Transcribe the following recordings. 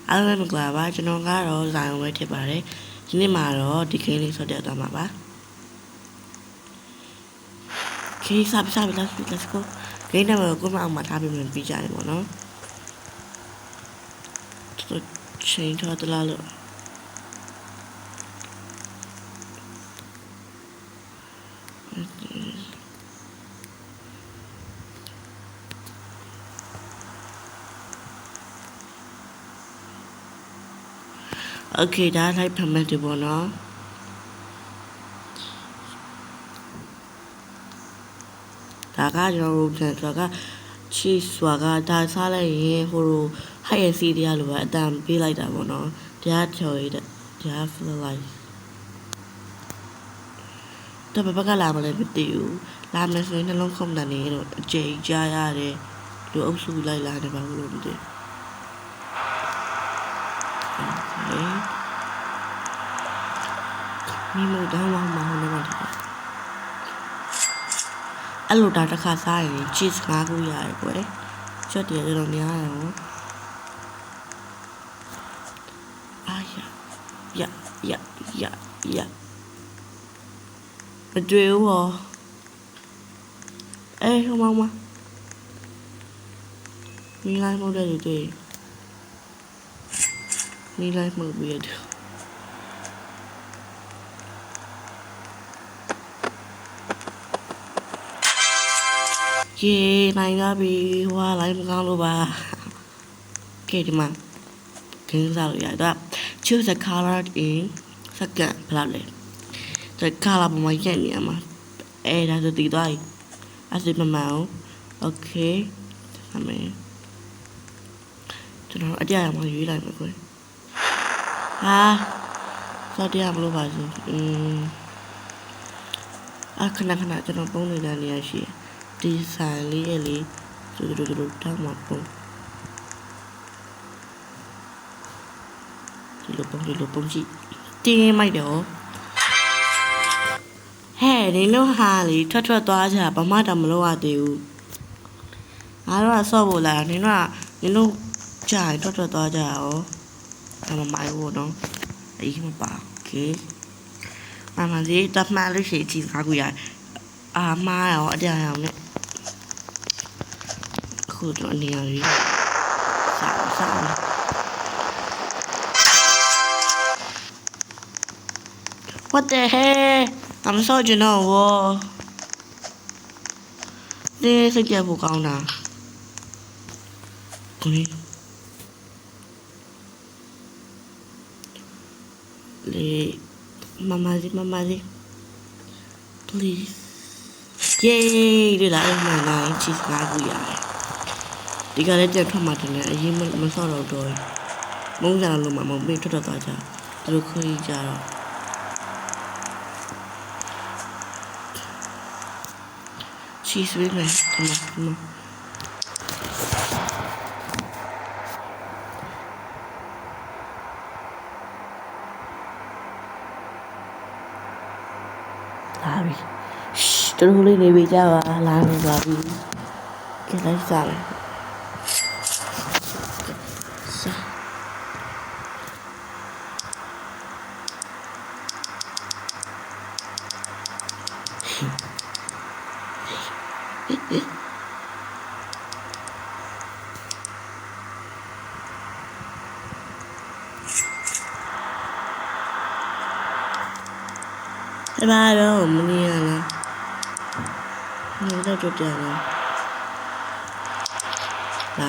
အားလုံးပဲမင်္ဂလာပါကျွန်တော်ကတော့ဇာယုံပဲဖြစ်ပါတယ်ဒီနေ့မှာတော့ဒီကိန်းလေးဆော့တက်သွားမှာပါခေးစားပြီး let's go ဂိမ်းနံပါတ်ကိုမအောင်မှာထားပြီးမှပြီးကြတယ်ပေါ့နော်တော်ချိန်ထားတလားလို့โอเคဒါလိုက်ဖမှတ်တယ်ပေါ့နော်ဒါကကျွန်တော်တို့ဆိုတာကချီစွာကဒါစားလိုက်ရင်ဟိုလိုဟိုက်ရစီတရားလိုပဲအတန်ပေးလိုက်တာပေါ့နော်တရားချော်ရတဲ့တရား feel like တော့ဘက်ကလာမလဲမသိဘူးလာမလဲဆိုရင်နှလုံးခုန်တယ်နေတော့အကျိန်ကြားရတယ်လူအုပ်စုလိုက်လာတယ်ဘာလို့မသိမိမို့တော့မဟုတ်ဘူးအဲ့လိုတစ်ခါစားရင် cheese 5ခုရတယ်ကွယ်ချွတ်တယ်တော့များတယ်ဟောအာရမတွေ့ဘူးဟောဟိုမောင်မမိလိုက်မဟုတ်တယ်တွေ့မိလိုက်မဟုတ်ဘူးရတယ်နိုင်ပါပြီဟိုကလိုက်မကောင်းလို့ပါကဲဒီမှာခင်းစားလို့ရတော့ choose the color in second ဘယ်လောက်လဲဒီ color ပုံမှန်ရိုက်နေရမှာဒါဆိုတည်သွားပြီအစစ်မမှန်အောင် okay အမေကျွန်တော်အကြရမှာရွေးလိုက်မယ်ကွယ်ဟာစောတရားမလို့ပါဘူးခဏကျွန်တော်ပုံနေတာနေရရှိဒီဆိုင်လေးရဲ့လေတို့တောင်းမှာပုံဒီလိုပုံကြည့်တင်းမိုက်တယ်ဟဲ့နင်တို့ဟာလေထွက်သွားကြဘာမှတော့မလုပ်ရသေးဘူးငါတို့ကဆော့ဖို့လာနင်တို့ကြာရင်ထွက်သွားကြရောဒါမှမမိုက်ဘူးနော်အေးမပါโอเคမမလေးတမန်လို့ရှိကြည့်စားကြရအာမားရောအတရားရောနဲ့ခုတော့အနေရည်စား What the heck I'm so you know ဒီစကြဖို့ကောင်းတာကိုလေမမလေး please yay ဒီလာမှန်လာချစ်ကားကူရတယ်ဒီကလည်းတက်ထွက်မှတယ်အရင်မဆော့တော့မုန်းကြလို့မမမေးထွက်သွားကြသူတို့ခွေးကြတော့cheese with me come on Larry shh တို့လေးနေကြပါလာနေပါပြီကဲလိုက်စားလိုက်ဘာတော့မနေရလားနေတော့ကြတယ်လာ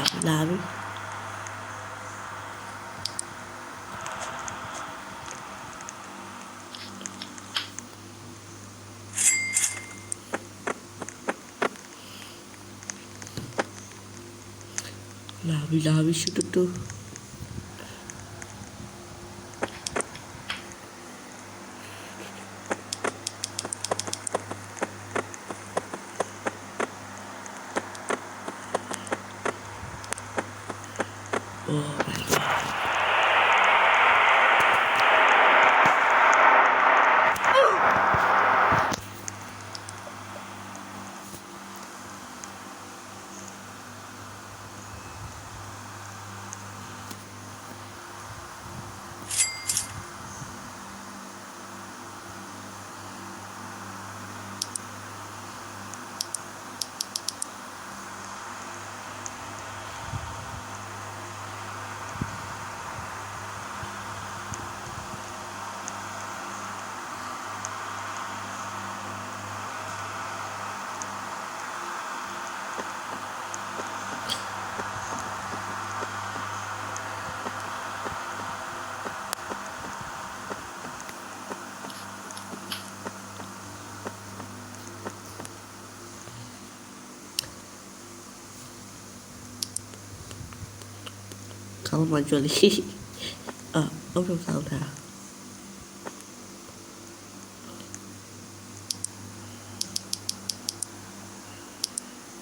ပြီရှုတူOh my god. ခေါင်းမှကျွလိအုပ်ချုပ်ဆောင်တာ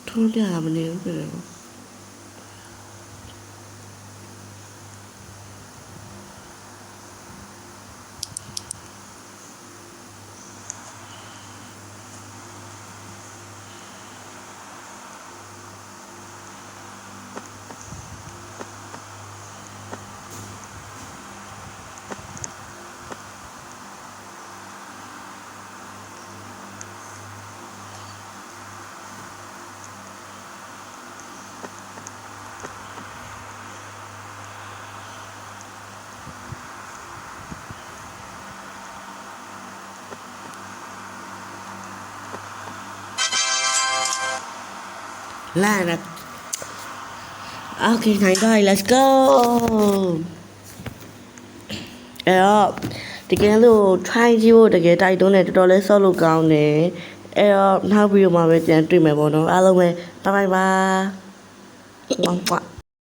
ထုံးပြမနေဘူးပြောလာนะโอเคနိုင်တော့ let's go အဲ့တော့တကယ်လို့ try ကြည့်ဖို့တကယ်တိုက်တွန်းတယ်တော်တော်လေးဆော့လို့ကောင်းတယ်အဲ့တော့နောက်ဗီဒီယိုမှာပဲပြန်တွေ့မယ်ပေါ့နော်အားလုံးပဲ bye bye ပါ